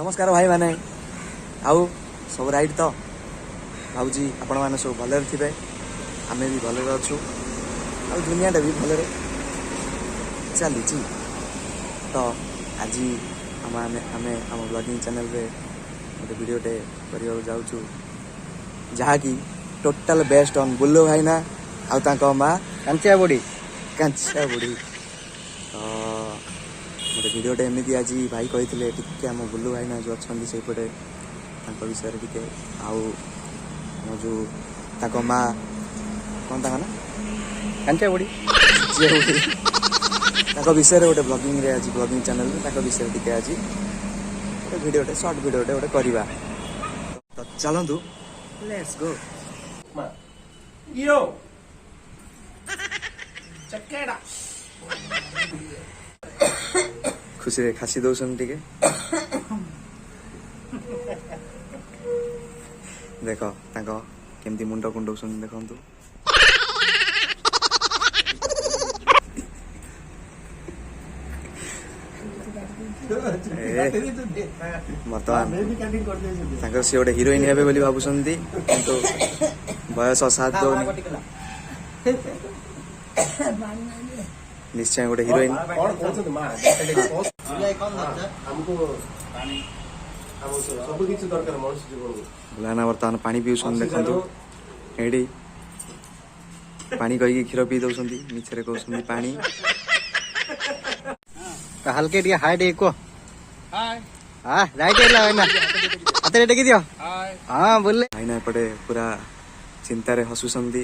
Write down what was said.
नमस्कार भाई माने आउ सब राइट तो भाजी आपण मैंने सब भले थे आम भी भले अच्छु आ दुनियाटा भी भले चली तो आज आम ब्लॉगिंग चैनल रे गोटे वीडियोटे करने जाऊँ जहाँकि टोटाल बेस्ट ऑन बुल्लू भाई ना आउ माँ कांचिया बुढ़ी तो गोटे वीडियोटे एमती आज भाई कही टे आम बुल्लू भाई ना जो अच्छा से पटे विषय टे आउ जो माँ कौन ना कांचिया बुढ़ी विषय गोटे ब्लॉगिंग रे आज ब्लॉगिंग चैनल विषय टे आज गोटे वीडियोटे शॉर्ट वीडियोटे गोटे करवा तो चलतु लेट्स गो यो चकेड़ा खुशी रे खासी दौसन टिके देख केमती मुंड कुंडौसन देखंतु बर्तमान सी गोटे हिरोइन हे भावुंट किंतु बयस साथ दौनी निश्चय गोटे हिरोइन बुलाना बर्तमान पानी पीउछन देखंतु एडी पानी कही क्षीर पी दौरान मिछरे कहते पानी हल्के टे हाय टे को हाँ राइट ना हाथ टेकी दियो हाँ बोले भाई ना एपटे पूरा चिंतार हसुंट